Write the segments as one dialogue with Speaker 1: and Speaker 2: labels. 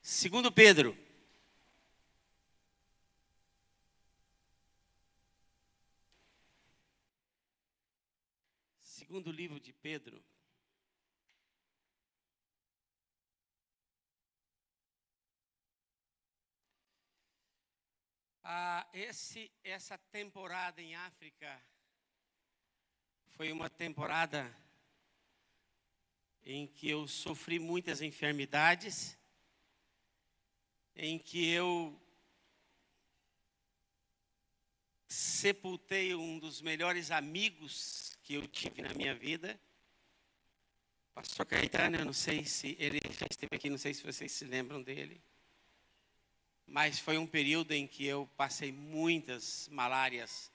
Speaker 1: Segundo Pedro. Segundo livro de Pedro. Essa temporada em África foi uma temporada em que eu sofri muitas enfermidades, em que eu sepultei um dos melhores amigos que eu tive na minha vida, Pastor Caetano. Eu não sei se ele já esteve aqui, não sei se vocês se lembram dele, mas foi um período em que eu passei muitas malárias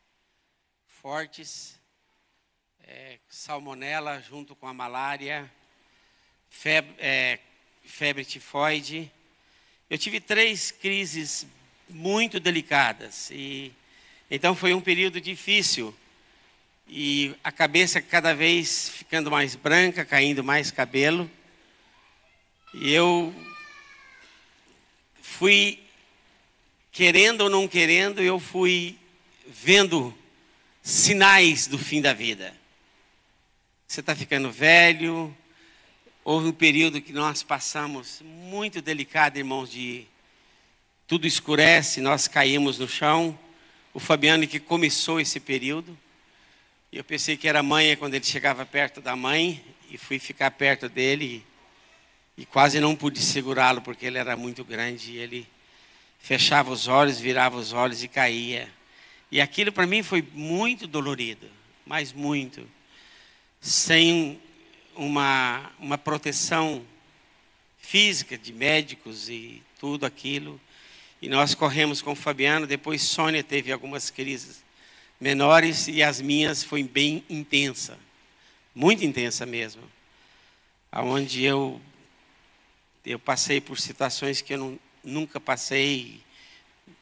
Speaker 1: fortes, salmonela junto com a malária, febre tifoide. Eu tive 3 crises muito delicadas, e então foi um período difícil, e a cabeça cada vez ficando mais branca, caindo mais cabelo, e eu fui, querendo ou não querendo, eu fui vendo sinais do fim da vida. Você está ficando velho. Houve um período que nós passamos muito delicado, irmãos, de tudo escurece, nós caímos no chão. O Fabiano que começou esse período. Eu pensei que era mãe quando ele chegava perto da mãe, e fui ficar perto dele e quase não pude segurá-lo porque ele era muito grande. Ele fechava os olhos, virava os olhos e caía. E aquilo para mim foi muito dolorido, mas muito. Sem uma proteção física de médicos e tudo aquilo. E nós corremos com o Fabiano. Depois Sônia teve algumas crises menores, e as minhas foi bem intensa, muito intensa mesmo, aonde eu passei por situações que eu nunca passei,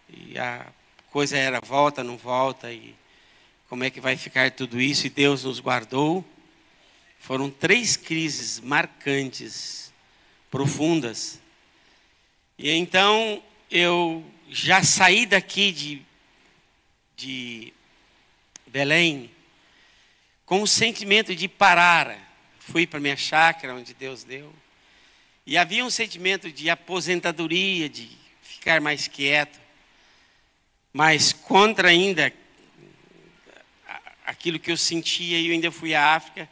Speaker 1: e a coisa era volta, não volta, e como é que vai ficar tudo isso? E Deus nos guardou. Foram 3 crises marcantes, profundas. E então eu já saí daqui de Belém com o sentimento de parar. Fui para minha chácara, onde Deus deu. E havia um sentimento de aposentadoria, de ficar mais quieto. Mas contra ainda aquilo que eu sentia, eu ainda fui à África.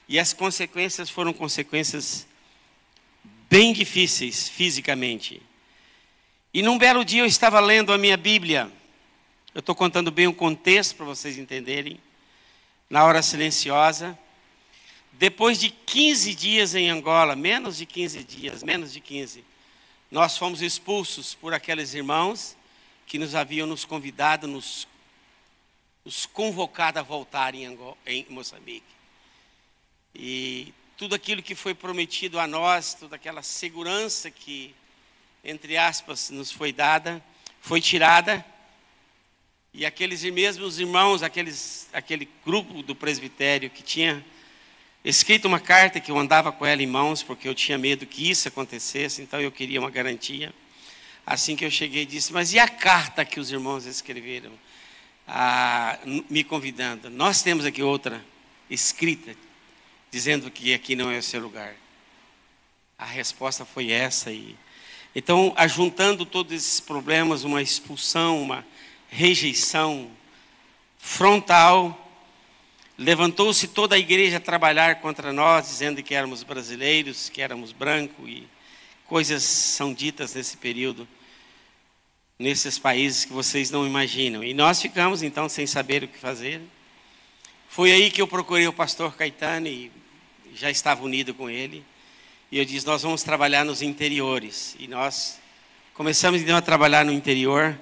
Speaker 1: E as consequências foram consequências bem difíceis fisicamente. E num belo dia eu estava lendo a minha Bíblia. Eu estou contando bem o contexto para vocês entenderem. Na hora silenciosa. Depois de 15 dias em Angola, menos de 15, nós fomos expulsos por aqueles irmãos que nos haviam nos convidado, nos convocado a voltar em Moçambique. E tudo aquilo que foi prometido a nós, toda aquela segurança que, entre aspas, nos foi dada, foi tirada. E aqueles mesmos irmãos, aquele grupo do presbitério que tinha escrito uma carta, que eu andava com ela em mãos, porque eu tinha medo que isso acontecesse, então eu queria uma garantia. Assim que eu cheguei, disse: mas e a carta que os irmãos escreveram, me convidando? Nós temos aqui outra escrita, dizendo que aqui não é o seu lugar. A resposta foi essa. Então, ajuntando todos esses problemas, uma expulsão, uma rejeição frontal, levantou-se toda a igreja a trabalhar contra nós, dizendo que éramos brasileiros, que éramos brancos, e coisas são ditas nesse período, nesses países que vocês não imaginam. E nós ficamos então sem saber o que fazer. Foi aí que eu procurei o pastor Caetano, e já estava unido com ele. E eu disse: nós vamos trabalhar nos interiores. E nós começamos então a trabalhar no interior,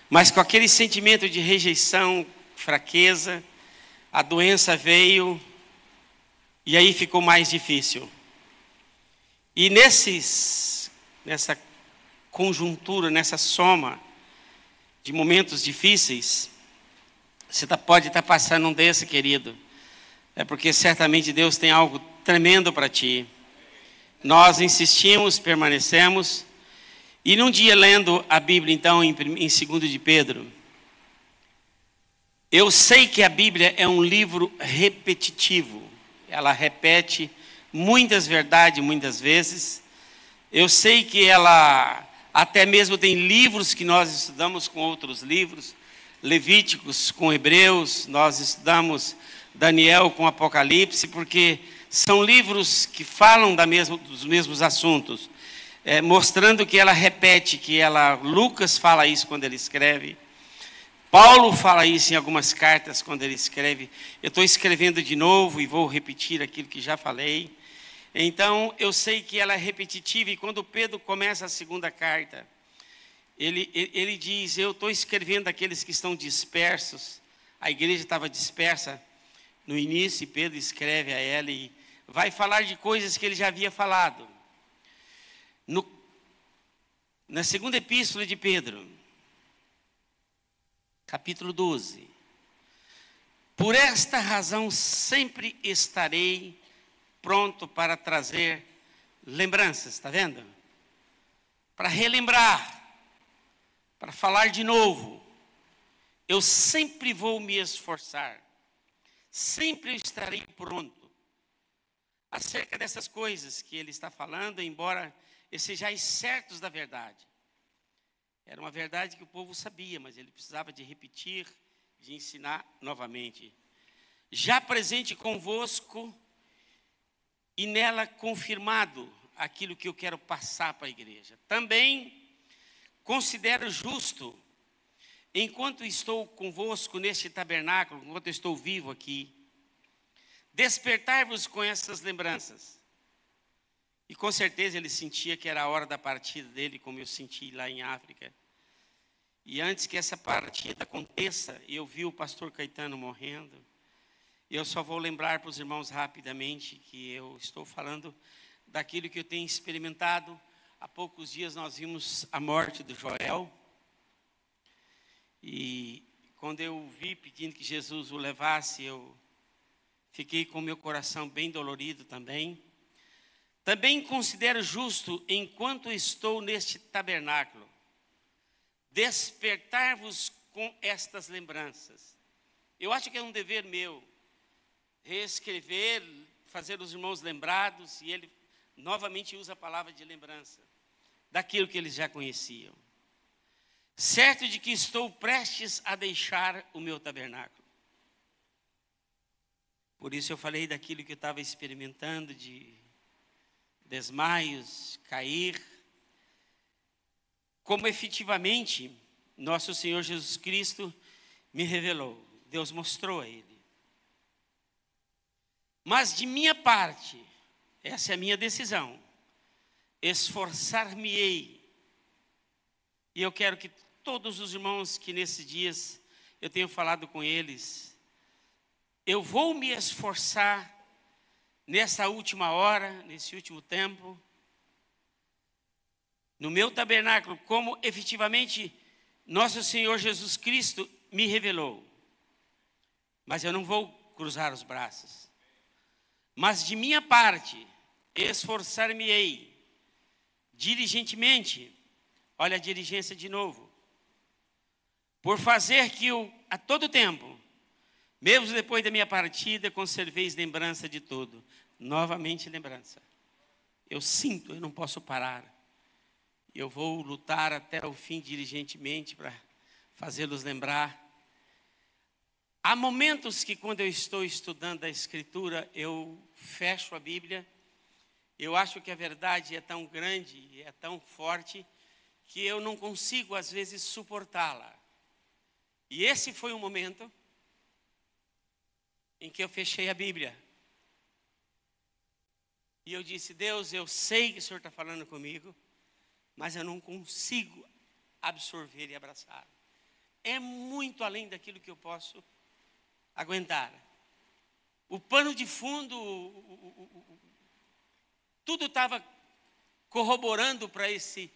Speaker 1: mas com aquele sentimento de rejeição, fraqueza. A doença veio, e aí ficou mais difícil. E nessa conjuntura, nessa soma de momentos difíceis, você pode estar passando um desse, querido. É porque certamente Deus tem algo tremendo para ti. Nós insistimos, permanecemos, E num dia lendo a Bíblia, então, em 2 de Pedro, eu sei que a Bíblia é um livro repetitivo. Ela repete muitas verdades, muitas vezes. Eu sei que ela até mesmo tem livros que nós estudamos com outros livros. Levíticos com Hebreus, nós estudamos Daniel com Apocalipse, porque são livros que falam dos mesmos assuntos. Mostrando que ela repete, Lucas fala isso quando ele escreve. Paulo fala isso em algumas cartas quando ele escreve. Eu estou escrevendo de novo e vou repetir aquilo que já falei. Então, eu sei que ela é repetitiva, e quando Pedro começa a segunda carta, ele diz, eu estou escrevendo aqueles que estão dispersos. A igreja estava dispersa no início, e Pedro escreve a ela e vai falar de coisas que ele já havia falado. Na segunda epístola de Pedro, capítulo 12. Por esta razão sempre estarei pronto para trazer lembranças, está vendo? Para relembrar, para falar de novo. Eu sempre vou me esforçar, sempre estarei pronto acerca dessas coisas que ele está falando, embora sejais certos da verdade. Era uma verdade que o povo sabia, mas ele precisava de repetir, de ensinar novamente. Já presente convosco e nela confirmado aquilo que eu quero passar para a igreja. Também considero justo, enquanto estou convosco neste tabernáculo, enquanto estou vivo aqui, despertar-vos com essas lembranças. E com certeza ele sentia que era a hora da partida dele, como eu senti lá em África. E antes que essa partida aconteça, eu vi o pastor Caetano morrendo. Eu só vou lembrar para os irmãos rapidamente que eu estou falando daquilo que eu tenho experimentado. Há poucos dias nós vimos a morte do Joel. E quando eu vi pedindo que Jesus o levasse, eu fiquei com meu coração bem dolorido também. Também considero justo, enquanto estou neste tabernáculo, despertar-vos com estas lembranças. Eu acho que é um dever meu, reescrever, fazer os irmãos lembrados, e ele novamente usa a palavra de lembrança, daquilo que eles já conheciam. Certo de que estou prestes a deixar o meu tabernáculo. Por isso eu falei daquilo que eu estava experimentando, de desmaios, cair, como efetivamente nosso Senhor Jesus Cristo me revelou. Deus mostrou a ele. Mas de minha parte, essa é a minha decisão, esforçar-me-ei. E eu quero que todos os irmãos que nesses dias eu tenho falado com eles, eu vou me esforçar nessa última hora, nesse último tempo, no meu tabernáculo, como efetivamente nosso Senhor Jesus Cristo me revelou. Mas eu não vou cruzar os braços. Mas de minha parte, esforçar-me-ei diligentemente, olha a diligência de novo, por fazer que eu, a todo tempo, mesmo depois da minha partida, conserveis lembrança de tudo. Novamente lembrança. Eu sinto, eu não posso parar. Eu vou lutar até o fim diligentemente para fazê-los lembrar. Há momentos que quando eu estou estudando a Escritura, eu fecho a Bíblia. Eu acho que a verdade é tão grande, é tão forte, que eu não consigo às vezes suportá-la. E esse foi um momento em que eu fechei a Bíblia. E eu disse, Deus, eu sei que o Senhor está falando comigo, mas eu não consigo absorver e abraçar. É muito além daquilo que eu posso aguentar. O pano de fundo, tudo estava corroborando para esse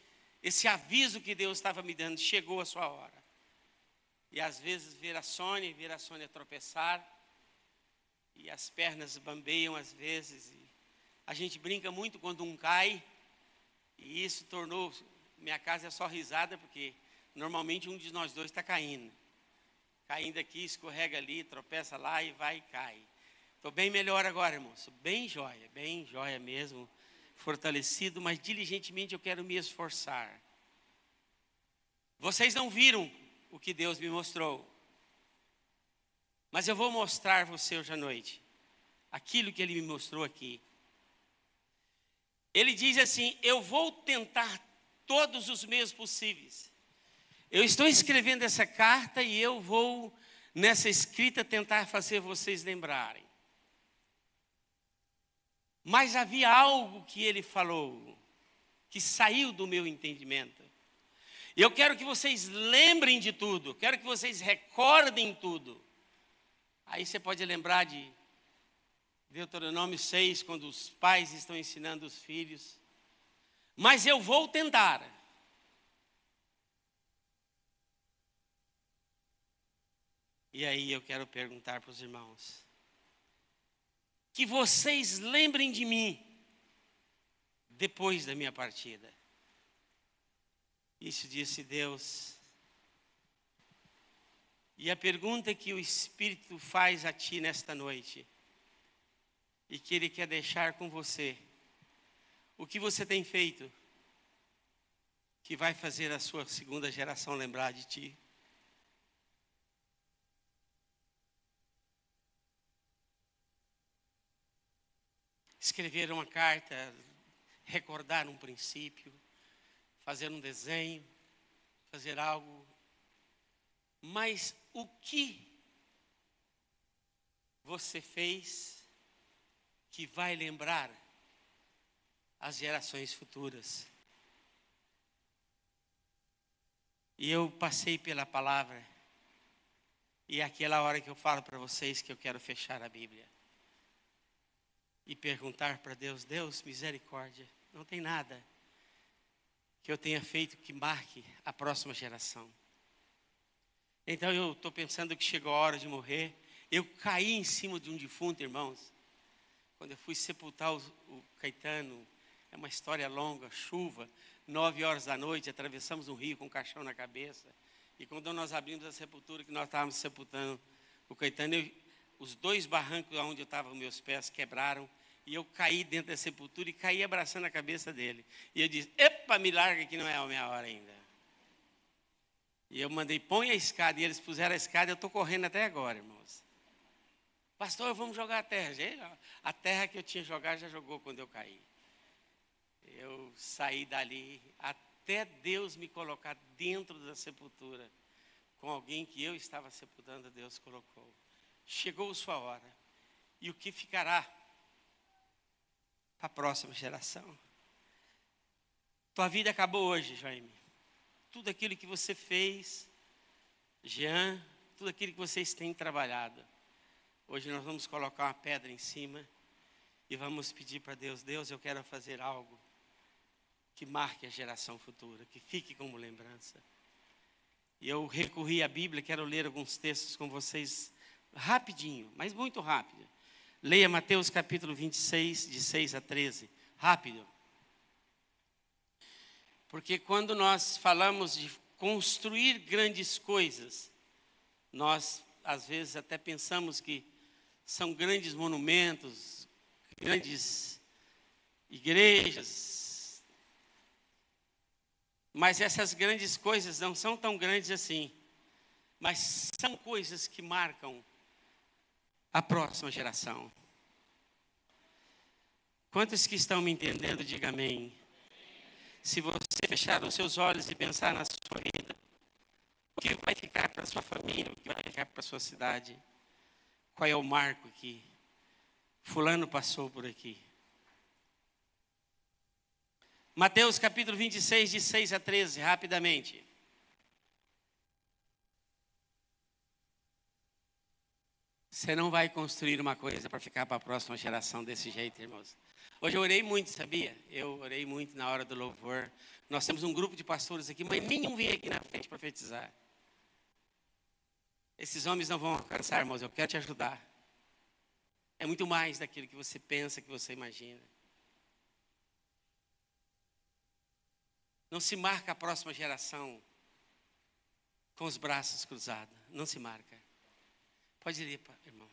Speaker 1: aviso que Deus estava me dando. Chegou a sua hora. E às vezes ver a Sônia tropeçar, e as pernas bambeiam às vezes, e a gente brinca muito quando um cai, e isso tornou minha casa é só risada, porque normalmente um de nós dois está caindo. Caindo aqui, escorrega ali, tropeça lá e vai e cai. Estou bem melhor agora, irmão. Sou bem joia mesmo. Fortalecido, mas diligentemente eu quero me esforçar. Vocês não viram o que Deus me mostrou. Mas eu vou mostrar a você hoje à noite. Aquilo que Ele me mostrou aqui. Ele diz assim: eu vou tentar todos os meios possíveis. Eu estou escrevendo essa carta e eu vou, nessa escrita, tentar fazer vocês lembrarem. Mas havia algo que ele falou, que saiu do meu entendimento. E eu quero que vocês lembrem de tudo, quero que vocês recordem tudo. Aí você pode lembrar de Deuteronômio 6, quando os pais estão ensinando os filhos. Mas eu vou tentar. E aí eu quero perguntar para os irmãos: que vocês lembrem de mim depois da minha partida. Isso disse Deus. E a pergunta que o Espírito faz a ti nesta noite, e que Ele quer deixar com você: o que você tem feito que vai fazer a sua segunda geração lembrar de ti? Escrever uma carta, recordar um princípio, fazer um desenho, fazer algo. Mas o que você fez que vai lembrar as gerações futuras? E eu passei pela palavra, e é aquela hora que eu falo para vocês que eu quero fechar a Bíblia e perguntar para Deus: Deus, misericórdia, não tem nada que eu tenha feito que marque a próxima geração. Então eu estou pensando que chegou a hora de morrer. Eu caí em cima de um defunto, irmãos. Quando eu fui sepultar o Caetano, é uma história longa, chuva, 9 horas da noite, atravessamos um rio com um caixão na cabeça. E quando nós abrimos a sepultura, que nós estávamos sepultando o Caetano, os 2 barrancos onde eu estava, meus pés quebraram, e eu caí dentro da sepultura e caí abraçando a cabeça dele. E eu disse: epa, me larga que não é a minha hora ainda. E eu mandei: põe a escada, e eles puseram a escada. Eu estou correndo até agora, irmãos. Pastor, vamos jogar a terra. A terra que eu tinha jogado já jogou quando eu caí. Eu saí dali até Deus me colocar dentro da sepultura com alguém que eu estava sepultando. Deus colocou. Chegou sua hora. E o que ficará para a próxima geração? Tua vida acabou hoje, Jaime. Tudo aquilo que você fez, Jean, tudo aquilo que vocês têm trabalhado, hoje nós vamos colocar uma pedra em cima e vamos pedir para Deus: Deus, eu quero fazer algo que marque a geração futura, que fique como lembrança. E eu recorri à Bíblia, quero ler alguns textos com vocês rapidinho, mas muito rápido. Leia Mateus capítulo 26, de 6 a 13, rápido. Porque quando nós falamos de construir grandes coisas, nós às vezes até pensamos que são grandes monumentos, grandes igrejas. Mas essas grandes coisas não são tão grandes assim. Mas são coisas que marcam a próxima geração. Quantos que estão me entendendo, diga amém. Se você fechar os seus olhos e pensar na sua vida, o que vai ficar para a sua família, o que vai ficar para a sua cidade? Qual é o marco que fulano passou por aqui? Mateus capítulo 26, de 6 a 13, rapidamente. Você não vai construir uma coisa para ficar para a próxima geração desse jeito, irmãos. Hoje eu orei muito, sabia? Eu orei muito na hora do louvor. Nós temos um grupo de pastores aqui, mas nenhum veio aqui na frente profetizar. Esses homens não vão alcançar, irmãos, eu quero te ajudar. É muito mais daquilo que você pensa, que você imagina. Não se marca a próxima geração com os braços cruzados. Não se marca. Pode ler, irmão.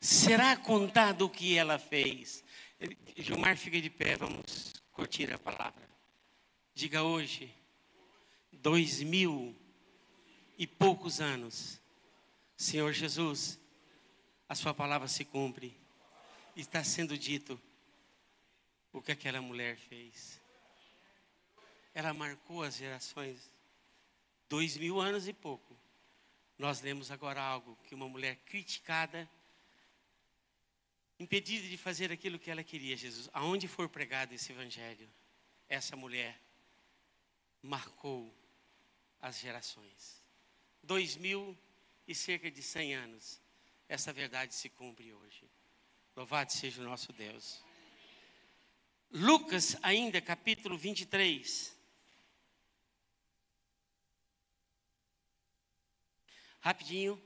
Speaker 1: Será contado o que ela fez. Gilmar, fica de pé, vamos curtir a palavra. Diga hoje, 2000 e poucos anos, Senhor Jesus, a sua palavra se cumpre. Está sendo dito o que aquela mulher fez. Ela marcou as gerações. 2000 anos e pouco. Nós lemos agora algo que uma mulher criticada, impedida de fazer aquilo que ela queria, Jesus. Aonde for pregado esse evangelho, essa mulher marcou as gerações. 2000 e cerca de 100 anos, essa verdade se cumpre hoje. Louvado seja o nosso Deus. Lucas ainda, capítulo 23. Rapidinho.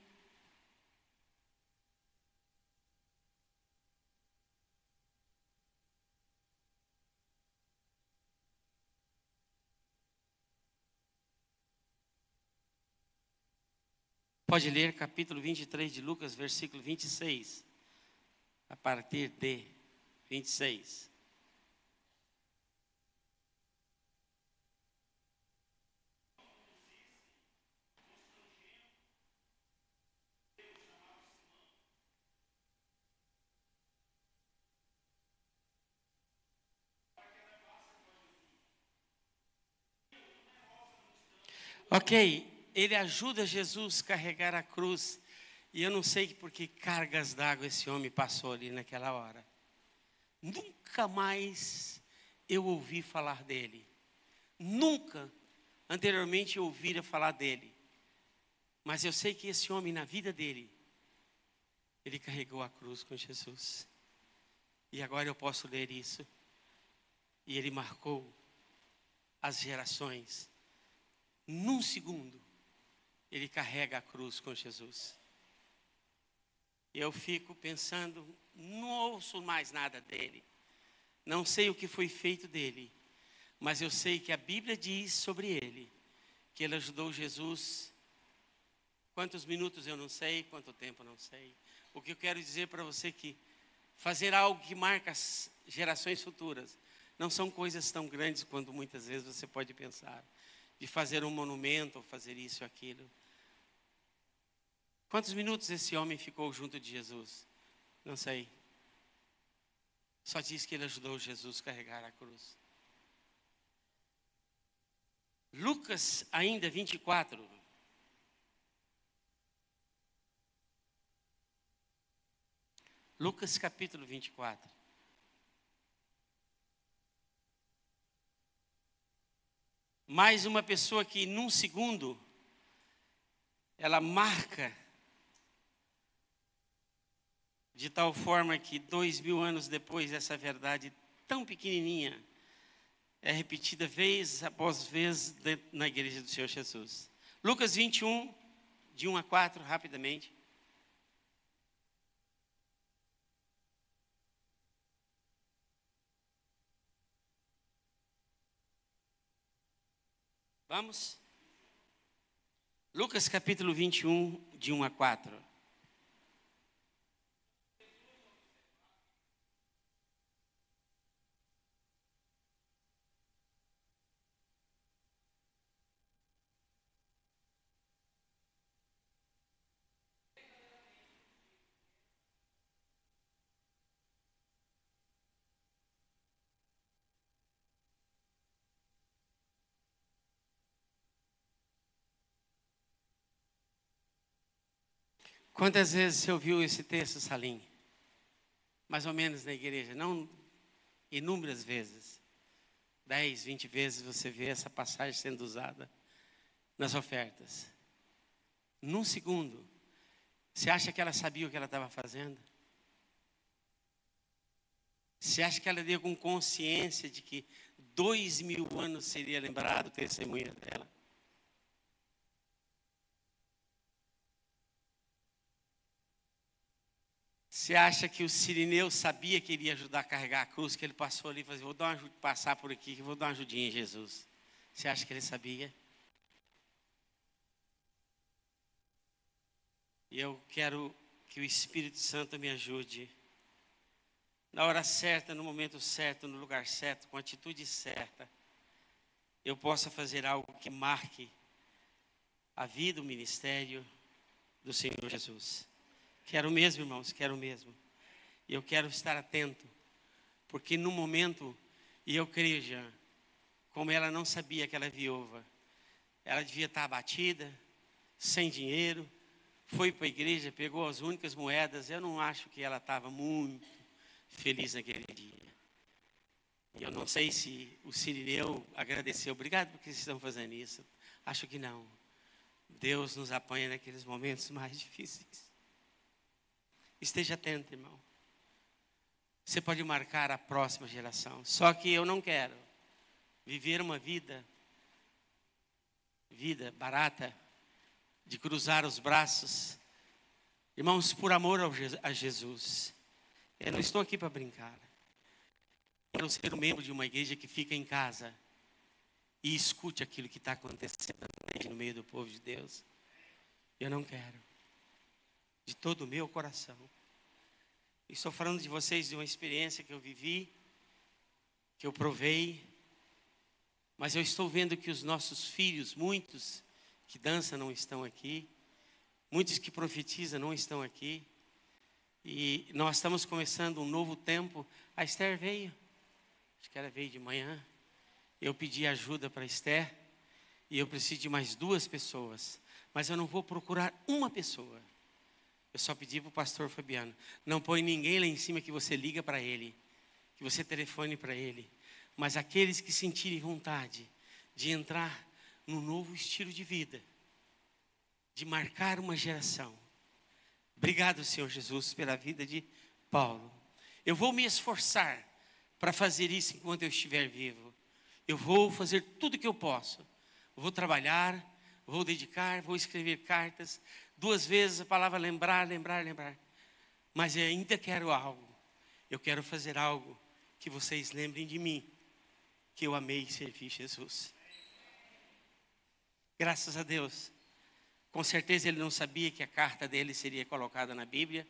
Speaker 1: Pode ler capítulo 23 de Lucas, versículo 26. A partir de 26. Ok, ele ajuda Jesus a carregar a cruz. E eu não sei por que cargas d'água esse homem passou ali naquela hora. Nunca mais eu ouvi falar dele. Nunca anteriormente eu ouvira falar dele. Mas eu sei que esse homem, na vida dele, ele carregou a cruz com Jesus. E agora eu posso ler isso. E ele marcou as gerações. Num segundo, ele carrega a cruz com Jesus. Eu fico pensando, não ouço mais nada dele. Não sei o que foi feito dele. Mas eu sei que a Bíblia diz sobre ele, que ele ajudou Jesus. Quantos minutos eu não sei, quanto tempo eu não sei. O que eu quero dizer para você é que fazer algo que marca as gerações futuras não são coisas tão grandes quanto muitas vezes você pode pensar. De fazer um monumento, ou fazer isso ou aquilo. Quantos minutos esse homem ficou junto de Jesus? Não sei. Só diz que ele ajudou Jesus a carregar a cruz. Lucas ainda 24. Lucas capítulo 24. Mais uma pessoa que num segundo, ela marca de tal forma que 2000 anos depois essa verdade tão pequenininha é repetida vez após vez na igreja do Senhor Jesus. Lucas 21, de 1 a 4, rapidamente. Vamos? Lucas capítulo 21, de 1 a 4. Quantas vezes você ouviu esse texto, Salim? Mais ou menos na igreja, não inúmeras vezes. 10, 20 vezes você vê essa passagem sendo usada nas ofertas. Num segundo, você acha que ela sabia o que ela estava fazendo? Você acha que ela deu com consciência de que 2000 anos seria lembrado o testemunho dela? Você acha que o Sirineu sabia que iria ajudar a carregar a cruz, que ele passou ali e falou, passar por aqui, que vou dar uma ajudinha em Jesus? Você acha que ele sabia? E eu quero que o Espírito Santo me ajude, na hora certa, no momento certo, no lugar certo, com a atitude certa, eu possa fazer algo que marque a vida, o ministério do Senhor Jesus. Quero mesmo, irmãos, quero mesmo. E eu quero estar atento, porque no momento, e eu creio já, como ela não sabia que ela é viúva, ela devia estar abatida, sem dinheiro, foi para a igreja, pegou as únicas moedas. Eu não acho que ela estava muito feliz naquele dia. E eu não sei se o Sirineu agradeceu, obrigado porque vocês estão fazendo isso. Acho que não. Deus nos apanha naqueles momentos mais difíceis. Esteja atento, irmão. Você pode marcar a próxima geração. Só que eu não quero viver uma vida barata, de cruzar os braços. Irmãos, por amor a Jesus. Eu não estou aqui para brincar. Eu quero ser um membro de uma igreja que fica em casa e escute aquilo que está acontecendo no meio do povo de Deus. Eu não quero. De todo o meu coração. Estou falando de vocês de uma experiência que eu vivi, que eu provei, mas eu estou vendo que os nossos filhos, muitos que dançam não estão aqui, muitos que profetizam não estão aqui, e nós estamos começando um novo tempo. A Esther veio, acho que ela veio de manhã, eu pedi ajuda para a Esther, e eu preciso de mais 2 pessoas, mas eu não vou procurar uma pessoa. Eu só pedi para o pastor Fabiano, não põe ninguém lá em cima que você liga para ele, que você telefone para ele, mas aqueles que sentirem vontade de entrar num novo estilo de vida, de marcar uma geração. Obrigado, Senhor Jesus, pela vida de Paulo. Eu vou me esforçar para fazer isso enquanto eu estiver vivo. Eu vou fazer tudo o que eu posso. Eu vou trabalhar, vou dedicar, vou escrever cartas. 2 vezes a palavra lembrar. Mas eu ainda quero algo. Eu quero fazer algo que vocês lembrem de mim, que eu amei servir Jesus. Graças a Deus. Com certeza ele não sabia que a carta dele seria colocada na Bíblia.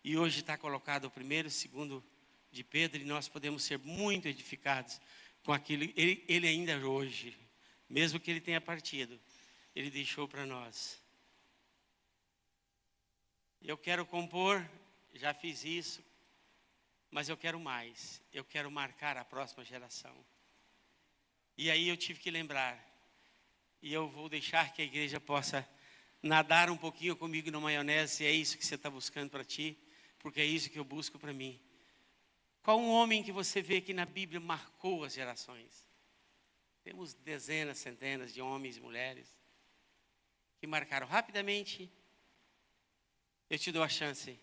Speaker 1: E hoje está colocado o 1º e 2º de Pedro. E nós podemos ser muito edificados com aquilo. Ele ainda hoje, mesmo que ele tenha partido, ele deixou para nós. Eu quero compor, já fiz isso, mas eu quero mais. Eu quero marcar a próxima geração. E aí eu tive que lembrar. E eu vou deixar que a igreja possa nadar um pouquinho comigo na maionese, se é isso que você está buscando para ti, porque é isso que eu busco para mim. Qual um homem que você vê que na Bíblia marcou as gerações? Temos dezenas, centenas de homens e mulheres que marcaram rapidamente. Eu te dou a chance.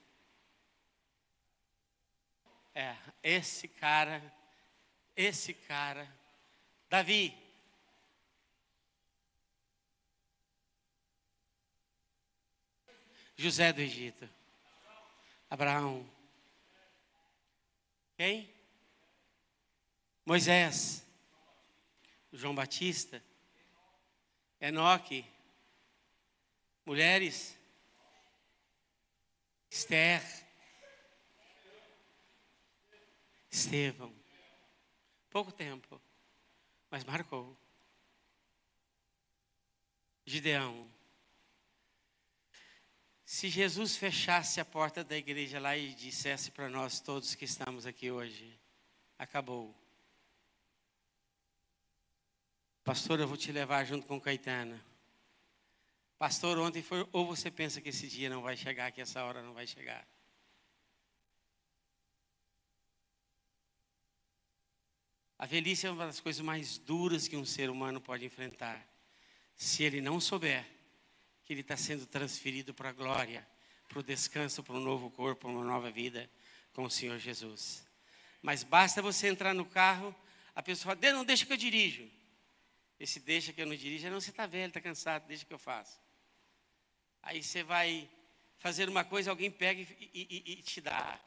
Speaker 1: Esse cara, Davi. José do Egito. Abraão. Quem? Moisés. João Batista. Enoque, mulheres, Esther, Estevão. Pouco tempo, mas marcou. Gideão. Se Jesus fechasse a porta da igreja lá e dissesse para nós todos que estamos aqui hoje, acabou. Pastor, eu vou te levar junto com Caetano. Pastor, ontem foi, ou você pensa que esse dia não vai chegar, que essa hora não vai chegar. A velhice é uma das coisas mais duras que um ser humano pode enfrentar. Se ele não souber que ele está sendo transferido para a glória, para o descanso, para um novo corpo, para uma nova vida com o Senhor Jesus. Mas basta você entrar no carro, a pessoa fala, não, deixa que eu dirijo. Esse deixa que eu não dirijo, não, você está velho, está cansado, deixa que eu faço. Aí você vai fazer uma coisa, alguém pega e te dá.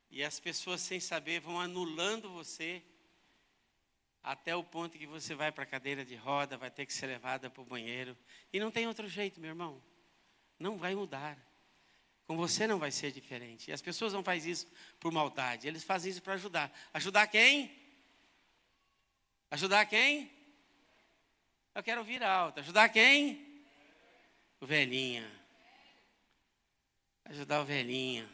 Speaker 1: E as pessoas sem saber vão anulando você, até o ponto que você vai para a cadeira de roda, vai ter que ser levada para o banheiro. E não tem outro jeito, meu irmão. Não vai mudar. Com você não vai ser diferente. E as pessoas não fazem isso por maldade. Eles fazem isso para ajudar. Ajudar quem? Ajudar quem? Eu quero ouvir alto. Ajudar quem? O velhinho. Ajudar o velhinho.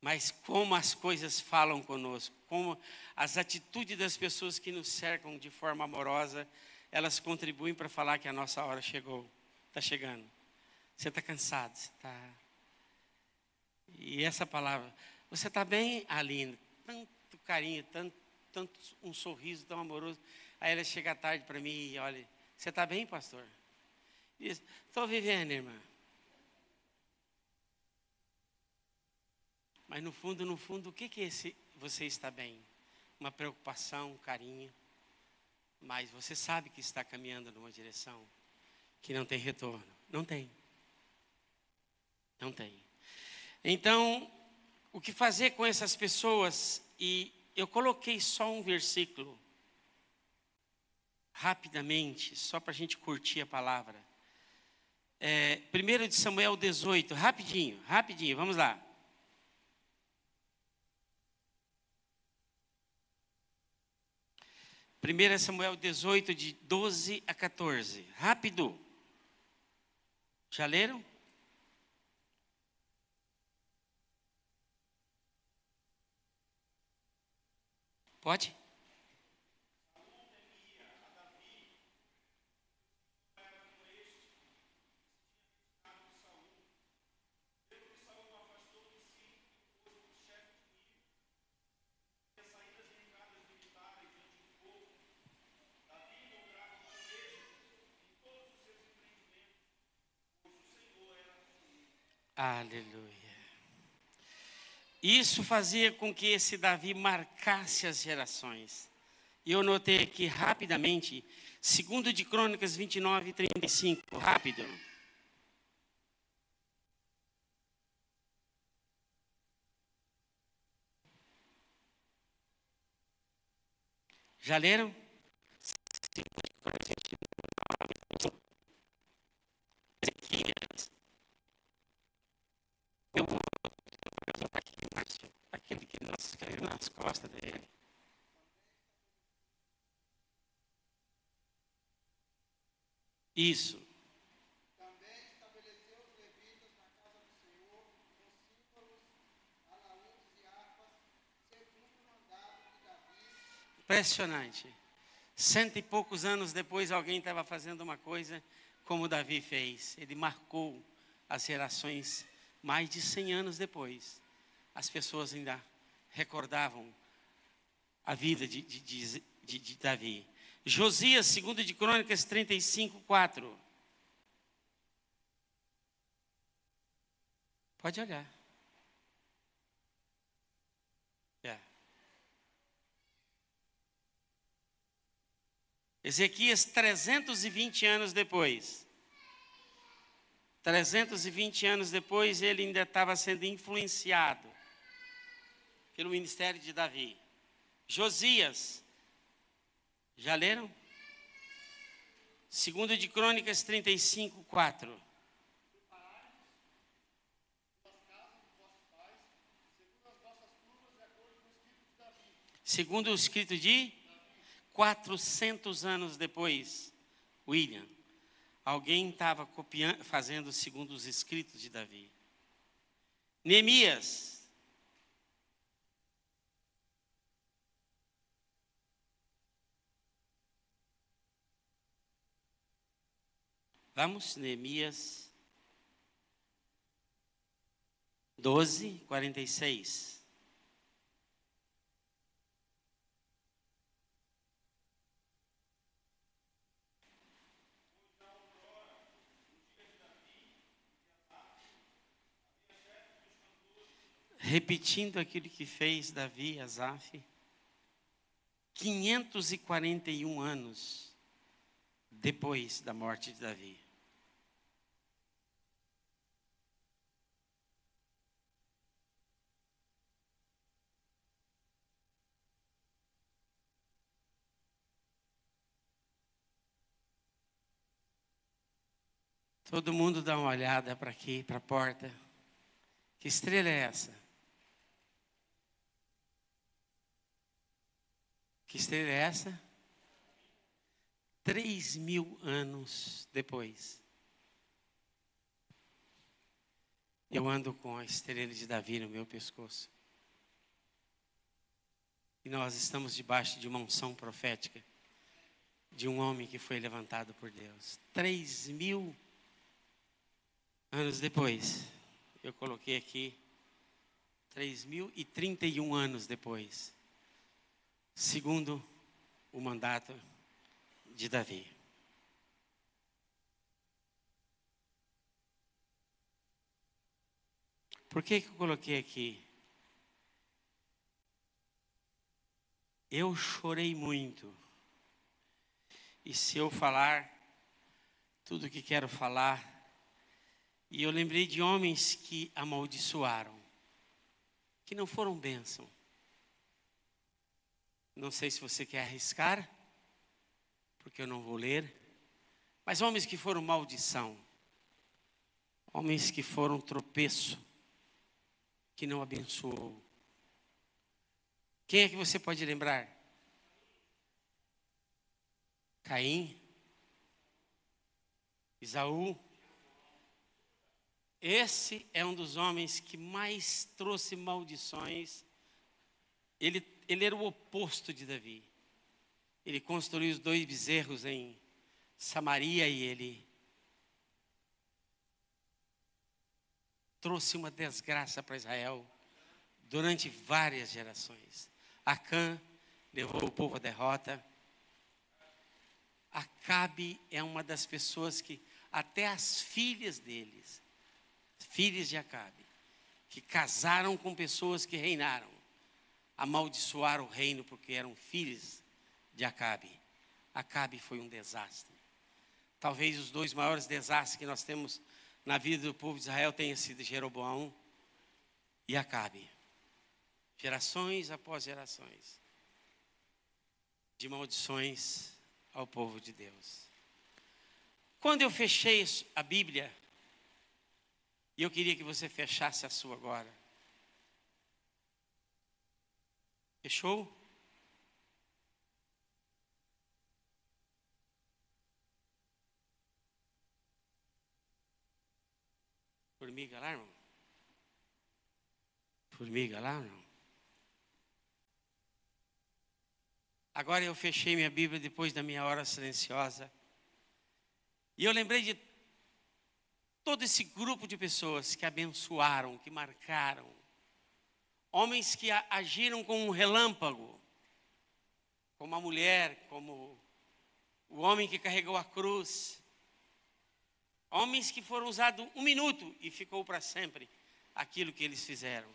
Speaker 1: Mas como as coisas falam conosco, como as atitudes das pessoas que nos cercam de forma amorosa, elas contribuem para falar que a nossa hora chegou, está chegando. Você está cansado, você está... E essa palavra, você está bem, Aline? Tanto carinho, tanto um sorriso tão amoroso. Aí ela chega à tarde para mim e olha, você está bem, pastor? Diz, estou vivendo, irmã. Mas no fundo, o que é esse você está bem? Uma preocupação, um carinho. Mas você sabe que está caminhando numa direção que não tem retorno. Não tem. Não tem. Então, o que fazer com essas pessoas? E eu coloquei só um versículo, rapidamente, só para a gente curtir a palavra. 1 de Samuel 18, rapidinho, vamos lá. 1 Samuel 18, de 12 a 14. Rápido. Já leram? Pode? Aleluia. Isso fazia com que esse Davi marcasse as gerações. E eu notei aqui rapidamente, 2 de Crônicas 29, 35, rápido. Já leram? 2 de Crônicas 29, 35. Ezequias. Aquele que nós caiu nas costas dele. Isso.
Speaker 2: Também estabeleceu os levitas na casa do Senhor, com símbolos, alaúdes e harpas, segundo o mandado de Davi.
Speaker 1: Impressionante. 100 e poucos anos depois, alguém estava fazendo uma coisa como Davi fez. Ele marcou as gerações. Mais de 100 anos depois, as pessoas ainda recordavam a vida de Davi. Josias, 2 de Crônicas 35, 4. Pode olhar. Ezequias, 320 anos depois. 320 anos depois, ele ainda estava sendo influenciado pelo ministério de Davi. Josias, Já leram? Segundo de Crônicas 35, 4. Segundo o escrito de 400 anos depois, William, alguém estava fazendo segundo os escritos de Davi. Neemias. Vamos, Neemias 12, 46. Repetindo aquilo que fez Davi e Asaf, 541 anos depois da morte de Davi. Todo mundo dá uma olhada para aqui, para a porta. Que estrela é essa? Que estrela é essa? 3.000 anos depois. Eu ando com a estrela de Davi no meu pescoço. E nós estamos debaixo de uma unção profética de um homem que foi levantado por Deus. 3.000 anos depois. Eu coloquei aqui 3.031 anos depois. Segundo o mandato de Davi. Por que eu coloquei aqui? Eu chorei muito. E se eu falar tudo o que quero falar, e eu lembrei de homens que amaldiçoaram, que não foram bênção. Não sei se você quer arriscar, porque eu não vou ler, mas homens que foram maldição, homens que foram tropeço, que não abençoou. Quem é que você pode lembrar? Caim, Esaú. Esse é um dos homens que mais trouxe maldições. Ele era o oposto de Davi. Ele construiu os 2 bezerros em Samaria e ele trouxe uma desgraça para Israel durante várias gerações. Acã levou o povo à derrota. Acabe é uma das pessoas que, até as filhas deles, filhas de Acabe, que casaram com pessoas que reinaram, amaldiçoaram o reino porque eram filhos de Acabe. Acabe foi um desastre. Talvez os 2 maiores desastres que nós temos na vida do povo de Israel tenham sido Jeroboão e Acabe. Gerações após gerações de maldições ao povo de Deus. Quando eu fechei a Bíblia, e eu queria que você fechasse a sua agora. Fechou? Formiga lá, irmão? Formiga lá, não? Agora eu fechei minha Bíblia depois da minha hora silenciosa. E eu lembrei de todo esse grupo de pessoas que abençoaram, que marcaram. Homens que agiram como um relâmpago. Como a mulher, como o homem que carregou a cruz. Homens que foram usados 1 minuto e ficou para sempre aquilo que eles fizeram.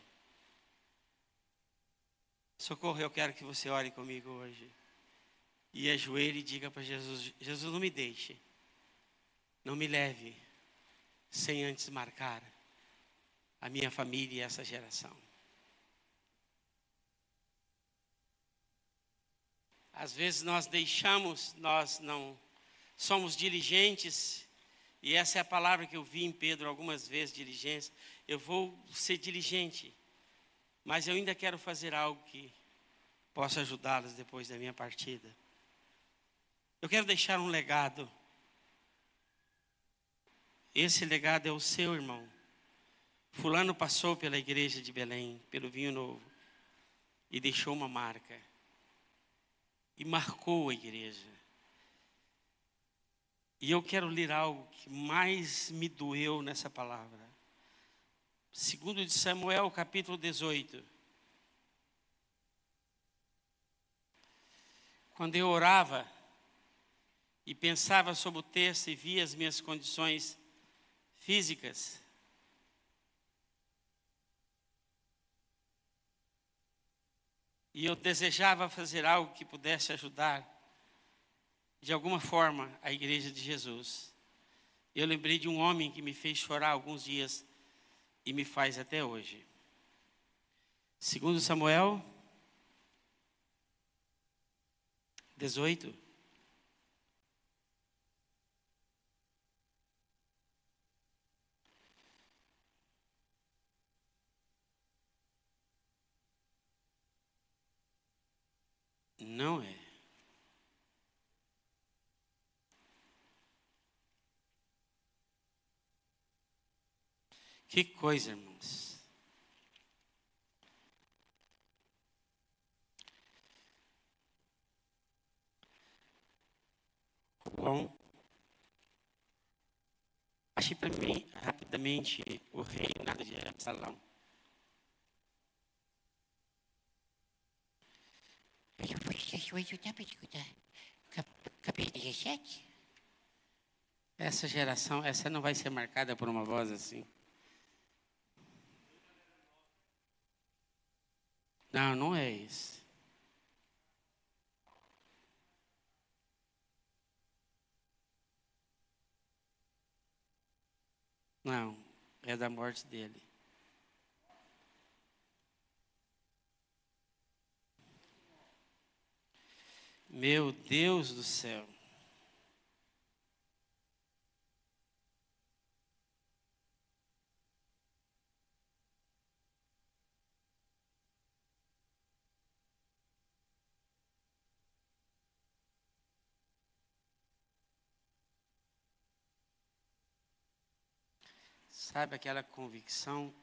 Speaker 1: Socorro, eu quero que você ore comigo hoje. E ajoelhe e diga para Jesus: Jesus, não me deixe. Não me leve sem antes marcar a minha família e essa geração. Às vezes nós deixamos, nós não somos diligentes, e essa é a palavra que eu vi em Pedro algumas vezes, diligência. Eu vou ser diligente, mas eu ainda quero fazer algo que possa ajudá-los depois da minha partida. Eu quero deixar um legado. Esse legado é o seu, irmão. Fulano passou pela igreja de Belém, pelo Vinho Novo, e deixou uma marca. E marcou a igreja. E eu quero ler algo que mais me doeu nessa palavra. Segundo de Samuel, capítulo 18. Quando eu orava e pensava sobre o texto e via as minhas condições físicas, e eu desejava fazer algo que pudesse ajudar, de alguma forma, a igreja de Jesus. Eu lembrei de um homem que me fez chorar alguns dias e me faz até hoje. Segundo Samuel 18. Não é. Que coisa, irmãos. Bom, ache para mim rapidamente o reinado de Absalão.
Speaker 3: Capítulo 17?
Speaker 1: Essa geração, essa não vai ser marcada por uma voz assim. Não, não é isso. Não, é da morte dele. Meu Deus do céu. Sabe aquela convicção?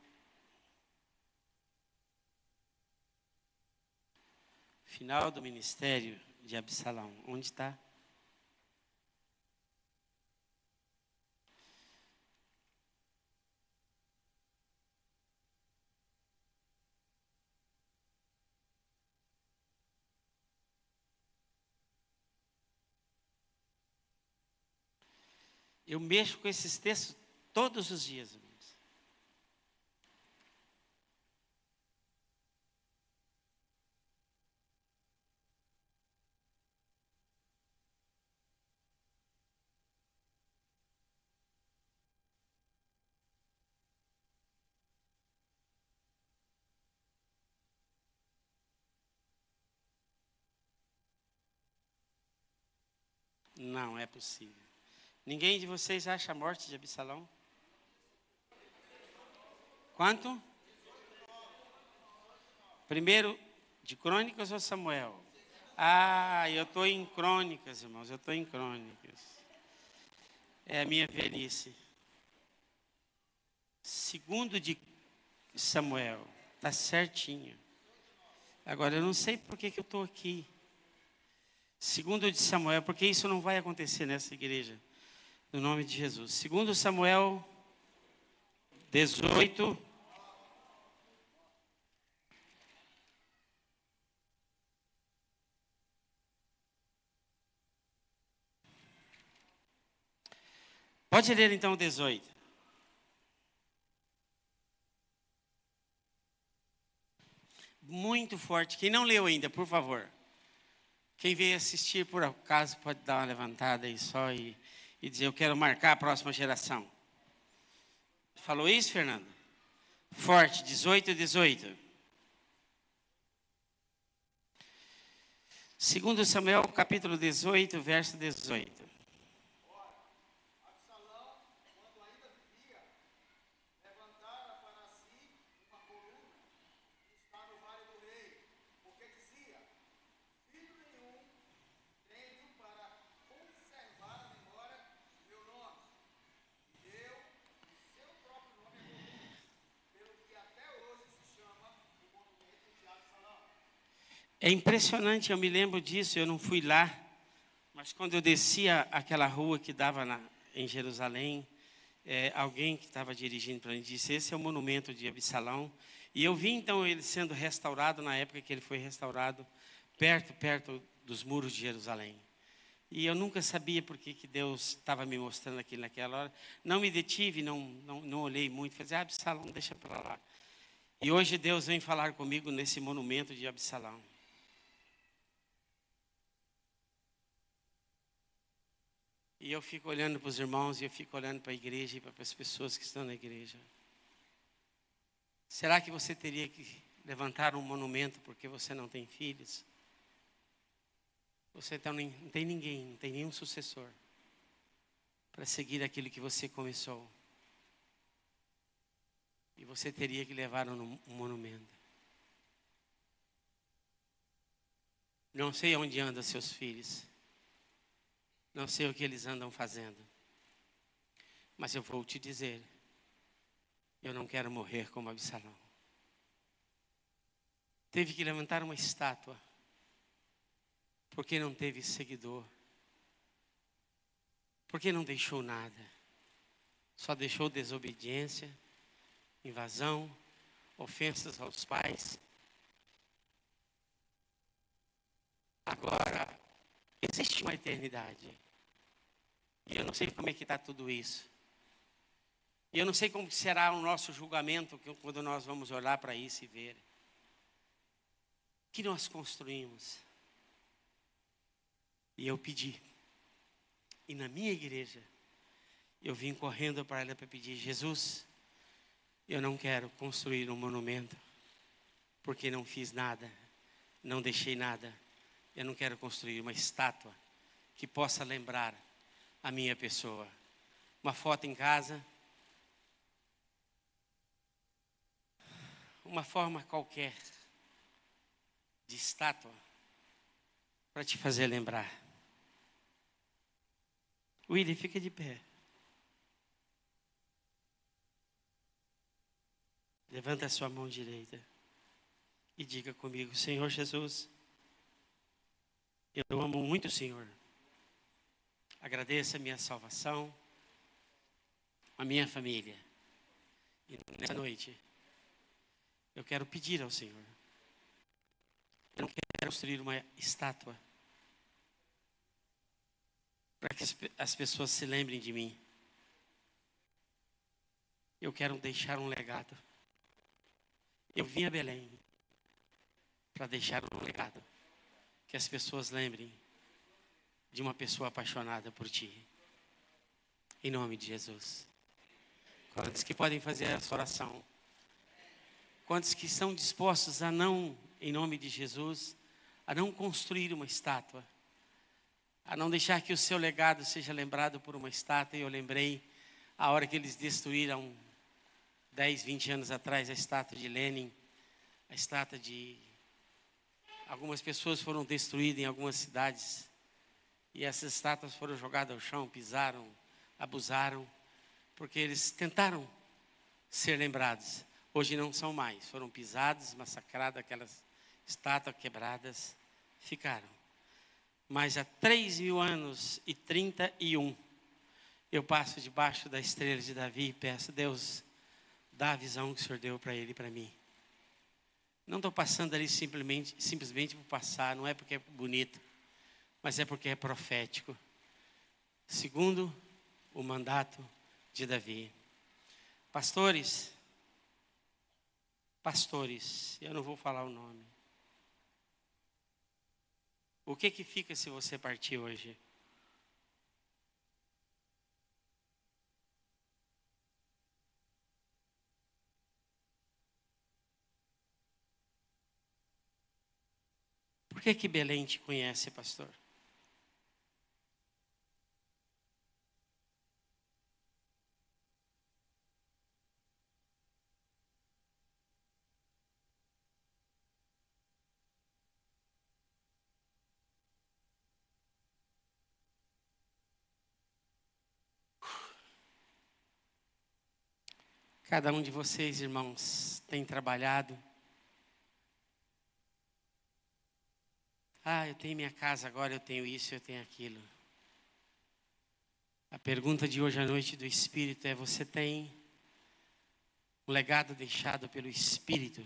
Speaker 1: Final do ministério de Absalão. Onde está? Eu mexo com esses textos todos os dias, irmãos. Não é possível. Ninguém de vocês acha a morte de Absalão? Quanto? Primeiro de Crônicas ou Samuel? Ah, eu estou em Crônicas, irmãos, eu estou em Crônicas. É a minha velhice. Segundo de Samuel, está certinho. Agora, eu não sei por que eu estou aqui. Segundo de Samuel, porque isso não vai acontecer nessa igreja. No nome de Jesus. Segundo Samuel 18. Pode ler então o 18. Muito forte. Quem não leu ainda, por favor. Quem veio assistir por acaso pode dar uma levantada aí só e dizer, eu quero marcar a próxima geração. Falou isso, Fernando? Forte, 18. Segundo Samuel, capítulo 18, verso 18.
Speaker 2: Absalão, quando ainda vivia, levantara para si uma coluna que está no vale do rei, porque dizia: filho nenhum tenho para conservar a memória do meu nome. E deu o seu próprio nome à coluna, pelo que até hoje se chama o monumento de Absalão.
Speaker 1: É impressionante, eu me lembro disso, eu não fui lá, mas quando eu descia aquela rua que dava em Jerusalém, alguém que estava dirigindo para mim disse: esse é o monumento de Absalão. E eu vi então ele sendo restaurado na época que ele foi restaurado, perto dos muros de Jerusalém. E eu nunca sabia por que Deus estava me mostrando aquilo naquela hora. Não me detive, não olhei muito, falei: Absalão, deixa para lá. E hoje Deus vem falar comigo nesse monumento de Absalão. E eu fico olhando para os irmãos, e eu fico olhando para a igreja e para as pessoas que estão na igreja. Será que você teria que levantar um monumento porque você não tem filhos? Você então não tem ninguém, não tem nenhum sucessor para seguir aquilo que você começou. E você teria que levar um monumento. Não sei onde andam seus filhos. Não sei o que eles andam fazendo. Mas eu vou te dizer, eu não quero morrer como Absalão. Teve que levantar uma estátua, porque não teve seguidor. Porque não deixou nada. Só deixou desobediência, invasão, ofensas aos pais. Agora, existe uma eternidade. E eu não sei como é que está tudo isso. E eu não sei como será o nosso julgamento quando nós vamos olhar para isso e ver. O que nós construímos? E eu pedi. E na minha igreja, eu vim correndo para ela para pedir: Jesus, eu não quero construir um monumento, porque não fiz nada, não deixei nada. Eu não quero construir uma estátua que possa lembrar a minha pessoa. Uma foto em casa, uma forma qualquer de estátua para te fazer lembrar. Willy, fica de pé. Levanta a sua mão direita e diga comigo: Senhor Jesus, eu amo muito o Senhor. Agradeço a minha salvação, a minha família. E nessa noite, eu quero pedir ao Senhor. Eu não quero construir uma estátua para que as pessoas se lembrem de mim. Eu quero deixar um legado. Eu vim a Belém para deixar um legado, que as pessoas lembrem de uma pessoa apaixonada por ti. Em nome de Jesus. Quantos que podem fazer essa oração? Quantos que estão dispostos a não, em nome de Jesus, a não construir uma estátua, a não deixar que o seu legado seja lembrado por uma estátua? E eu lembrei a hora que eles destruíram 10, 20 anos atrás a estátua de Lenin, a estátua de... Algumas pessoas foram destruídas em algumas cidades, e essas estátuas foram jogadas ao chão, pisaram, abusaram, porque eles tentaram ser lembrados. Hoje não são mais, foram pisados, massacrados, aquelas estátuas quebradas, ficaram. Mas há 3.000 anos e 31, eu passo debaixo da estrela de Davi e peço: Deus, dá a visão que o Senhor deu para ele e para mim. Não estou passando ali simplesmente por passar, não é porque é bonito, mas é porque é profético. Segundo o mandato de Davi. Pastores, eu não vou falar o nome. O que fica se você partir hoje? Por que Belém te conhece, pastor? Cada um de vocês, irmãos, tem trabalhado. Eu tenho minha casa agora, eu tenho isso, eu tenho aquilo. A pergunta de hoje à noite do Espírito é: você tem um legado deixado pelo Espírito?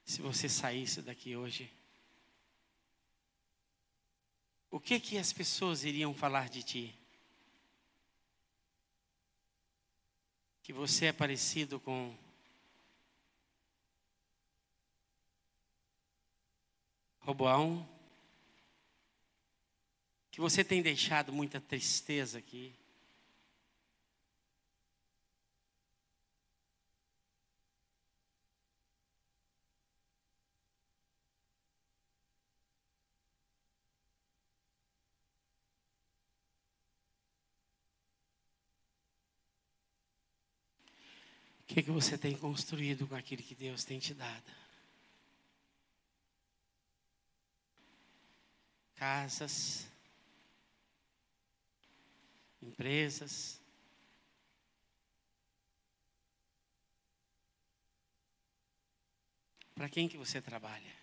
Speaker 1: Se você saísse daqui hoje, o que as pessoas iriam falar de ti? Que você é parecido com Roboão? Que você tem deixado muita tristeza aqui? O que você tem construído com aquilo que Deus tem te dado? Casas, empresas. Para quem que você trabalha?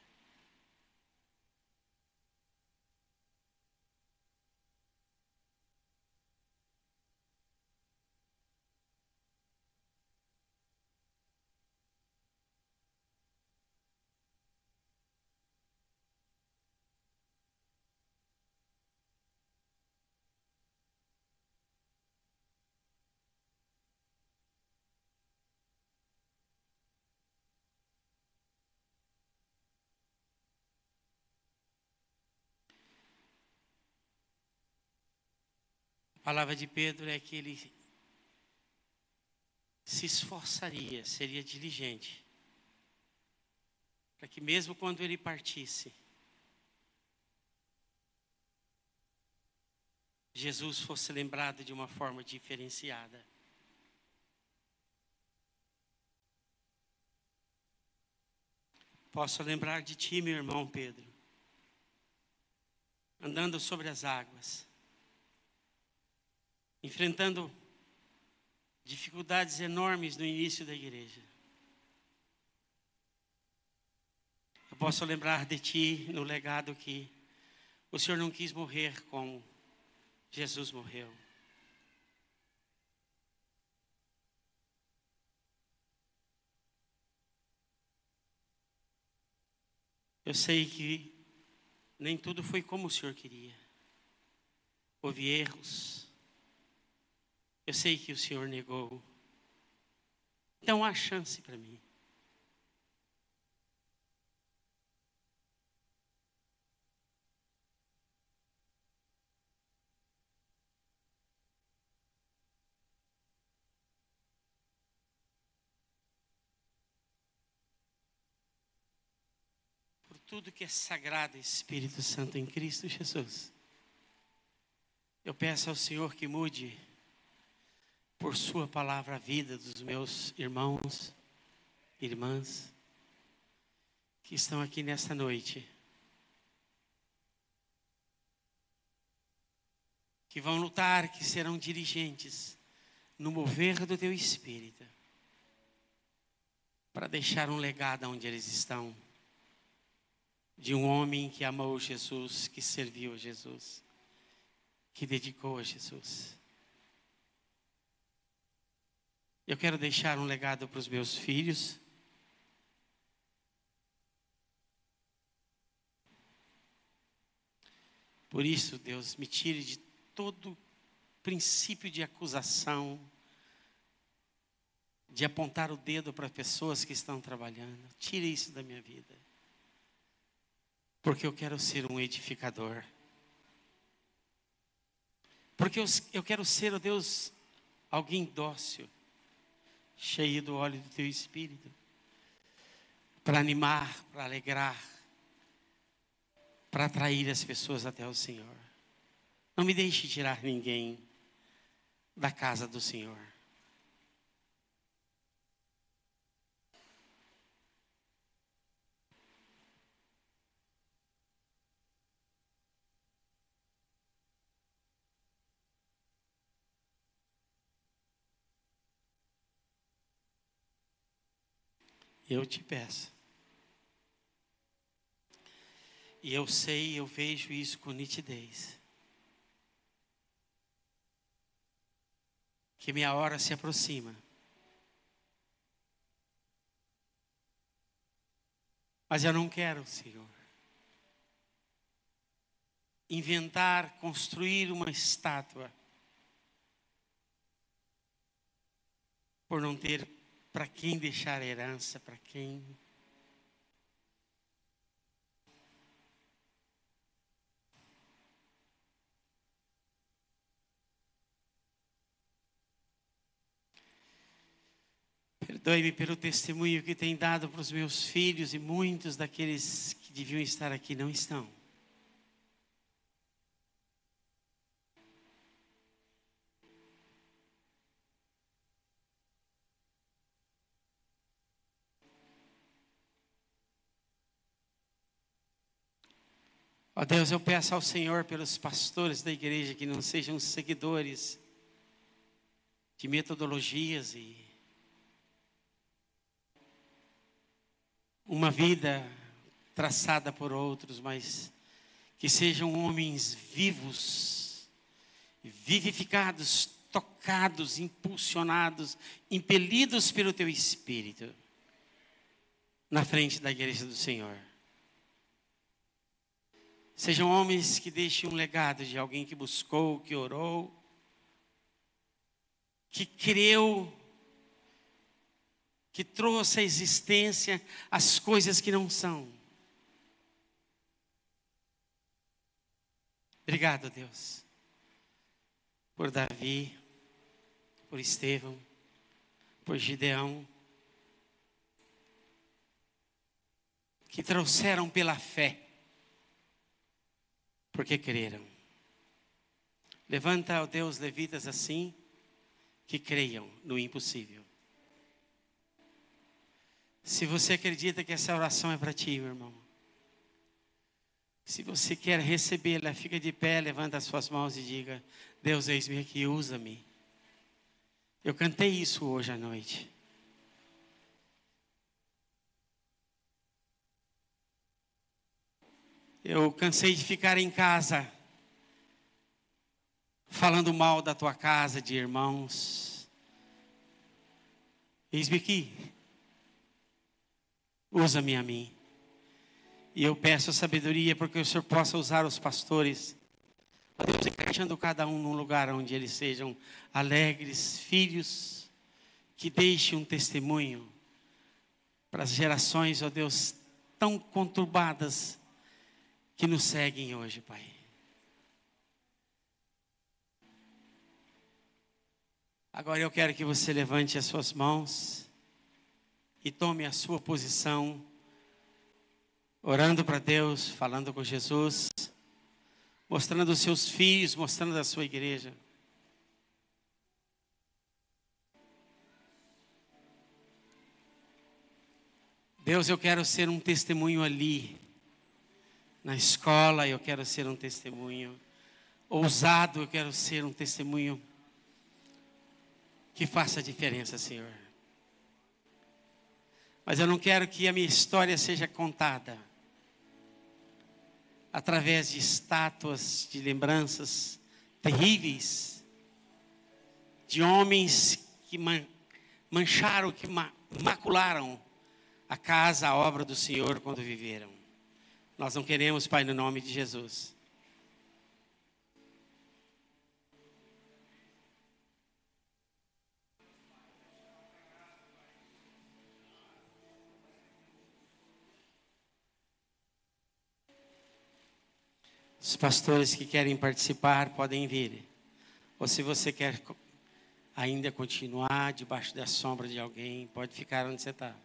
Speaker 1: A palavra de Pedro é que ele se esforçaria, seria diligente, para que mesmo quando ele partisse, Jesus fosse lembrado de uma forma diferenciada. Posso lembrar de ti, meu irmão Pedro, andando sobre as águas, enfrentando dificuldades enormes no início da igreja. Eu posso lembrar de ti no legado que o Senhor não quis morrer como Jesus morreu. Eu sei que nem tudo foi como o Senhor queria. Houve erros. Eu sei que o Senhor negou. Então há chance para mim. Por tudo que é sagrado, Espírito Santo em Cristo Jesus, eu peço ao Senhor que mude por sua palavra a vida dos meus irmãos, irmãs, que estão aqui nesta noite, que vão lutar, que serão dirigentes no mover do teu Espírito, para deixar um legado onde eles estão, de um homem que amou Jesus, que serviu a Jesus, que dedicou a Jesus. Eu quero deixar um legado para os meus filhos. Por isso, Deus, me tire de todo princípio de acusação, de apontar o dedo para pessoas que estão trabalhando. Tire isso da minha vida. Porque eu quero ser um edificador. Porque eu quero ser, ó Deus, alguém dócil, cheio do óleo do teu Espírito, para animar, para alegrar, para atrair as pessoas até o Senhor. Não me deixe tirar ninguém da casa do Senhor. Eu te peço. E eu sei, eu vejo isso com nitidez. Que minha hora se aproxima. Mas eu não quero, Senhor, inventar, construir uma estátua por não ter para quem deixar herança, para quem. Perdoe-me pelo testemunho que tem dado para os meus filhos, e muitos daqueles que deviam estar aqui não estão. Ó Deus, eu peço ao Senhor pelos pastores da igreja que não sejam seguidores de metodologias e uma vida traçada por outros, mas que sejam homens vivos, vivificados, tocados, impulsionados, impelidos pelo Teu Espírito, na frente da igreja do Senhor. Sejam homens que deixem um legado de alguém que buscou, que orou, que creu, que trouxe à existência as coisas que não são. Obrigado, Deus, por Davi, por Estevão, por Gideão, que trouxeram pela fé, porque creram. Levanta, ó Deus, levitas assim, que creiam no impossível. Se você acredita que essa oração é para ti, meu irmão, se você quer recebê-la, fica de pé, levanta as suas mãos e diga: Deus, eis-me aqui, usa-me. Eu cantei isso hoje à noite. Eu cansei de ficar em casa, falando mal da tua casa, de irmãos. Eis-me aqui. Usa-me a mim. E eu peço sabedoria porque o Senhor possa usar os pastores. Ó Deus, encaixando cada um num lugar onde eles sejam alegres, filhos, que deixem um testemunho para as gerações, ó Deus, tão conturbadas que nos seguem hoje, Pai. Agora eu quero que você levante as suas mãos e tome a sua posição, orando para Deus, falando com Jesus, mostrando os seus filhos, mostrando a sua igreja. Deus, eu quero ser um testemunho ali. Na escola eu quero ser um testemunho ousado, eu quero ser um testemunho que faça a diferença, Senhor. Mas eu não quero que a minha história seja contada através de estátuas, de lembranças terríveis, de homens que mancharam, que macularam a casa, a obra do Senhor quando viveram. Nós não queremos, Pai, no nome de Jesus. Os pastores que querem participar podem vir. Ou se você quer ainda continuar debaixo da sombra de alguém, pode ficar onde você está.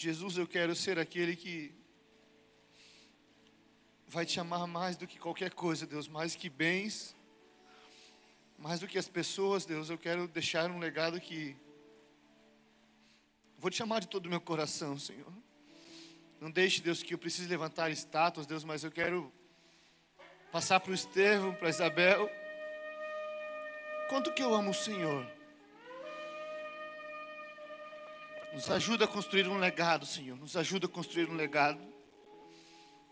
Speaker 2: Jesus, eu quero ser aquele que vai te amar mais do que qualquer coisa, Deus, mais que bens, mais do que as pessoas, Deus. Eu quero deixar um legado que vou te amar de todo o meu coração, Senhor. Não deixe, Deus, que eu precise levantar estátuas, Deus, mas eu quero passar para o Estevão, para a Isabel, quanto que eu amo o Senhor. Nos ajuda a construir um legado, Senhor. Nos ajuda a construir um legado.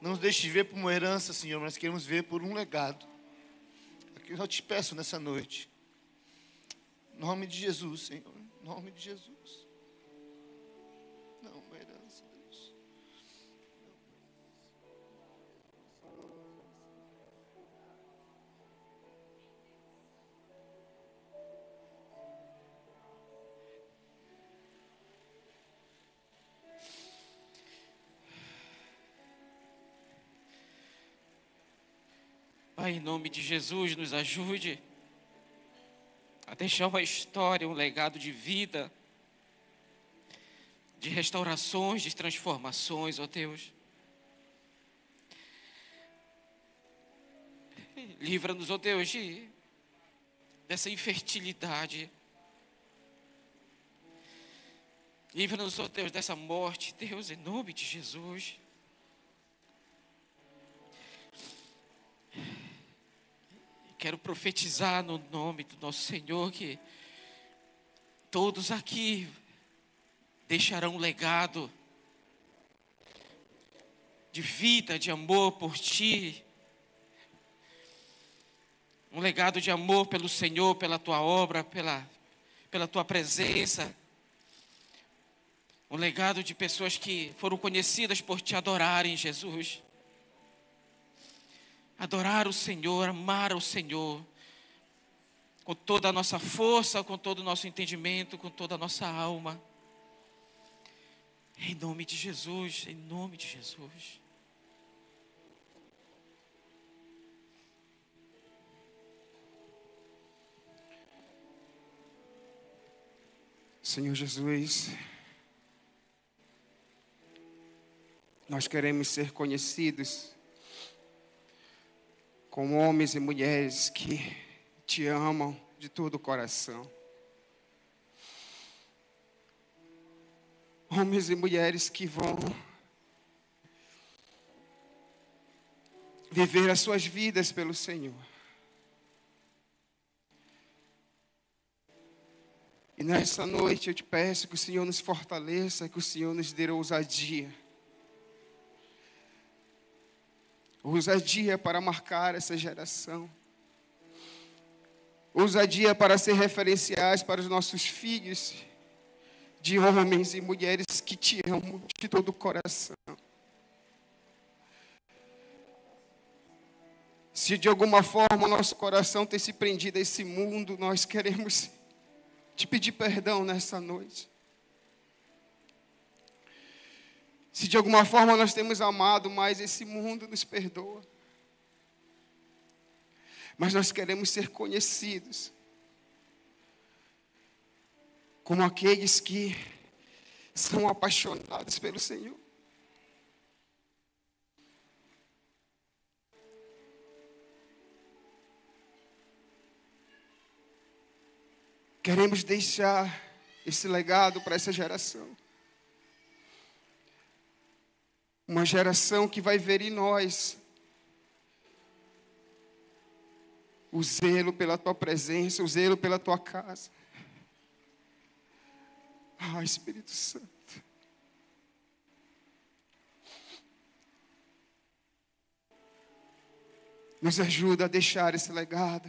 Speaker 2: Não nos deixe ver por uma herança, Senhor, mas queremos ver por um legado. É o que eu te peço nessa noite. Em nome de Jesus, Senhor. Em nome de Jesus. Não, uma herança, Deus.
Speaker 3: Pai, em nome de Jesus, nos ajude a deixar uma história, um legado de vida, de restaurações, de transformações, ó Deus. Livra-nos, ó Deus, dessa infertilidade. Livra-nos, ó Deus, dessa morte, Deus, em nome de Jesus. Quero profetizar no nome do nosso Senhor que todos aqui deixarão um legado de vida, de amor por Ti. Um legado de amor pelo Senhor, pela Tua obra, pela Tua presença. Um legado de pessoas que foram conhecidas por Te adorarem, Jesus. Adorar o Senhor, amar o Senhor, com toda a nossa força, com todo o nosso entendimento, com toda a nossa alma. Em nome de Jesus, em nome de Jesus.
Speaker 4: Senhor Jesus, nós queremos ser conhecidos como homens e mulheres que Te amam de todo o coração. Homens e mulheres que vão viver as suas vidas pelo Senhor. E nessa noite eu te peço que o Senhor nos fortaleça, que o Senhor nos dê ousadia. Ousadia para marcar essa geração. Ousadia para ser referenciais para os nossos filhos, de homens e mulheres que Te amam de todo o coração. Se de alguma forma nosso coração tem se prendido a esse mundo, nós queremos Te pedir perdão nessa noite. Se de alguma forma nós temos amado mais esse mundo, nos perdoa. Mas nós queremos ser conhecidos como aqueles que são apaixonados pelo Senhor. Queremos deixar esse legado para essa geração. Uma geração que vai ver em nós o zelo pela Tua presença, o zelo pela Tua casa. Ah, Espírito Santo. Nos ajuda a deixar esse legado.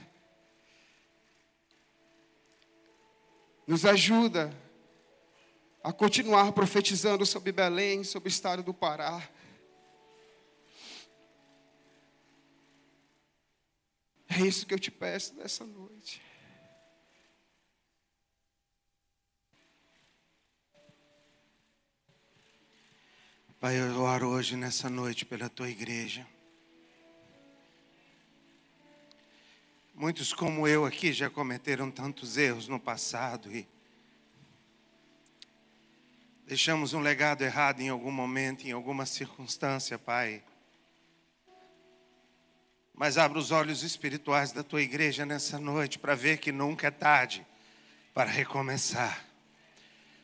Speaker 4: Nos ajuda a continuar profetizando sobre Belém, sobre o estado do Pará. É isso que eu te peço nessa noite.
Speaker 5: Pai, eu oro hoje nessa noite pela Tua igreja. Muitos como eu aqui já cometeram tantos erros no passado e Deixamos um legado errado em algum momento, em alguma circunstância, Pai. Mas abra os olhos espirituais da tua igreja nessa noite para ver que nunca é tarde para recomeçar.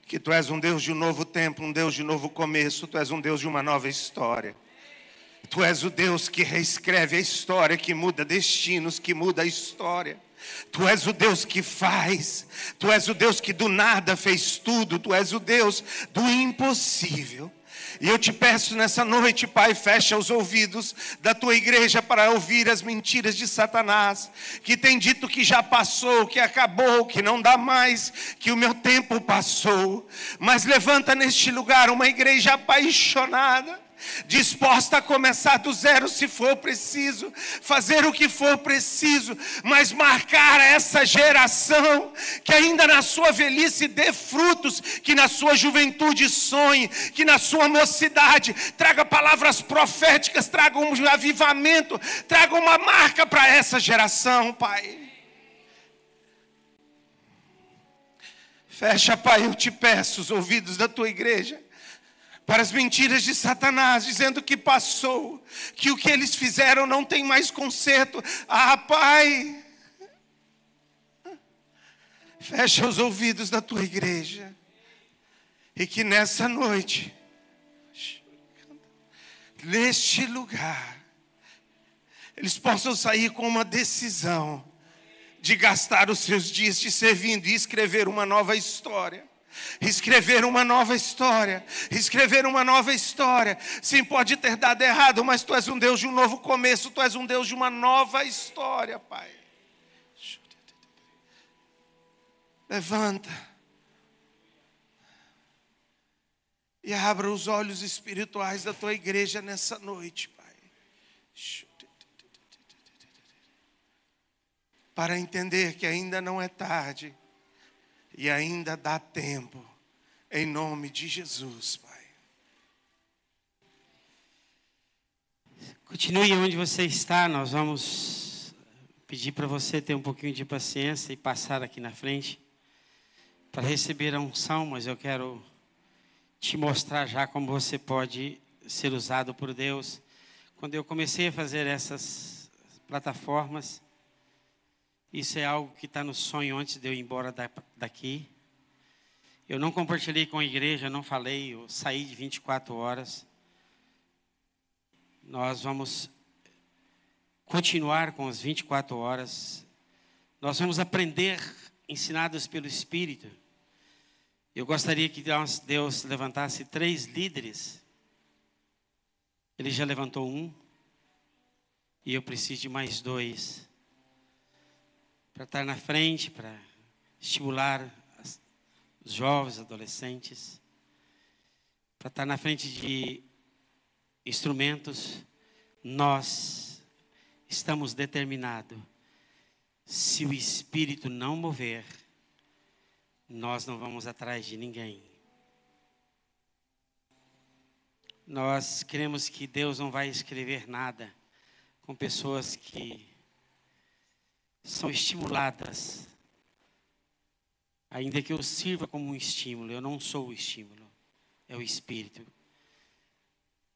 Speaker 5: Que tu és um Deus de um novo tempo, um Deus de novo começo, tu és um Deus de uma nova história. Tu és o Deus que reescreve a história, que muda destinos, que muda a história. Tu és o Deus que faz, tu és o Deus que do nada fez tudo, tu és o Deus do impossível. E eu te peço nessa noite, Pai, fecha os ouvidos da tua igreja para ouvir as mentiras de Satanás, que tem dito que já passou, que acabou, que não dá mais, que o meu tempo passou. Mas levanta neste lugar uma igreja apaixonada, disposta a começar do zero se for preciso, fazer o que for preciso, mas marcar essa geração que ainda na sua velhice dê frutos, que na sua juventude sonhe, que na sua mocidade traga palavras proféticas, traga um avivamento, traga uma marca para essa geração, Pai. Fecha, Pai, eu te peço os ouvidos da tua igreja para as mentiras de Satanás, dizendo que passou, que o que eles fizeram não tem mais conserto. Ah, Pai, fecha os ouvidos da tua igreja, e que nessa noite, neste lugar, eles possam sair com uma decisão de gastar os seus dias te servindo e escrever uma nova história. Escrever uma nova história, escrever uma nova história. Sim, pode ter dado errado, mas tu és um Deus de um novo começo, tu és um Deus de uma nova história, Pai. Levanta e abra os olhos espirituais da tua igreja nessa noite, Pai, para entender que ainda não é tarde e ainda dá tempo, em nome de Jesus, Pai.
Speaker 1: Continue onde você está, nós vamos pedir para você ter um pouquinho de paciência e passar aqui na frente para receber a unção, mas eu quero te mostrar já como você pode ser usado por Deus. Quando eu comecei a fazer essas plataformas, isso é algo que está no sonho antes de eu ir embora daqui. Eu não compartilhei com a igreja, não falei, eu saí de 24 horas. Nós vamos continuar com as 24 horas. Nós vamos aprender, ensinados pelo Espírito. Eu gostaria que Deus levantasse 3 líderes. Ele já levantou um. E eu preciso de mais 2. Para estar na frente, para estimular os jovens, adolescentes. Para estar na frente de instrumentos. Nós estamos determinados. Se o Espírito não mover, nós não vamos atrás de ninguém. Nós queremos que Deus não vai escrever nada com pessoas que são estimuladas, ainda que eu sirva como um estímulo. Eu não sou o estímulo, é o Espírito.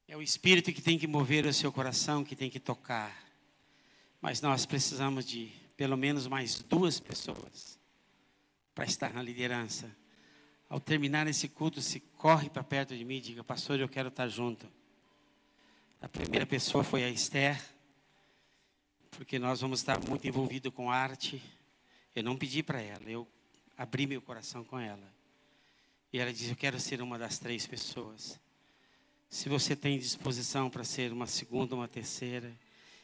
Speaker 1: É o Espírito que tem que mover o seu coração, que tem que tocar. Mas nós precisamos de pelo menos mais 2 pessoas para estar na liderança. Ao terminar esse culto, se corre para perto de mim e diga: pastor, eu quero estar junto. A primeira pessoa foi a Esther, porque nós vamos estar muito envolvidos com arte. Eu não pedi para ela, eu abri meu coração com ela. E ela disse: eu quero ser uma das 3 pessoas. Se você tem disposição para ser uma segunda, uma terceira,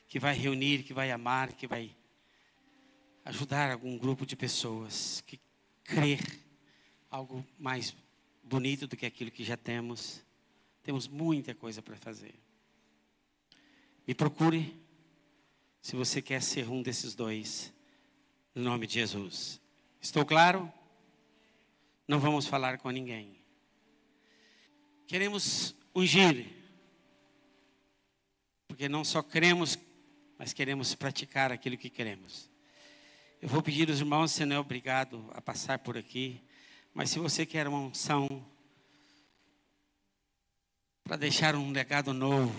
Speaker 1: que vai reunir, que vai amar, que vai ajudar algum grupo de pessoas, que crer algo mais bonito do que aquilo que já temos. Temos muita coisa para fazer. Me procure se você quer ser um desses 2, no nome de Jesus. Estou claro? Não vamos falar com ninguém. Queremos ungir, porque não só cremos, mas queremos praticar aquilo que queremos. Eu vou pedir aos irmãos, você não é obrigado a passar por aqui, mas se você quer uma unção para deixar um legado novo,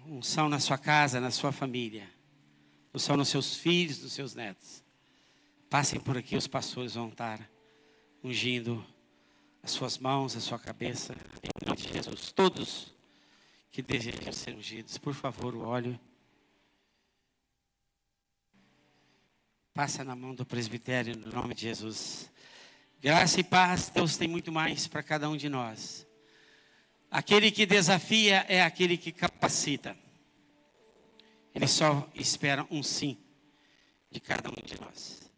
Speaker 1: unção na sua casa, na sua família, unção nos seus filhos, nos seus netos. Passem por aqui, os pastores vão estar ungindo as suas mãos, a sua cabeça, em nome de Jesus. Todos que desejam ser ungidos, por favor, o óleo. Passa na mão do presbitério, no nome de Jesus. Graça e paz, Deus tem muito mais para cada um de nós. Aquele que desafia é aquele que capacita. Ele só espera um sim de cada um de nós.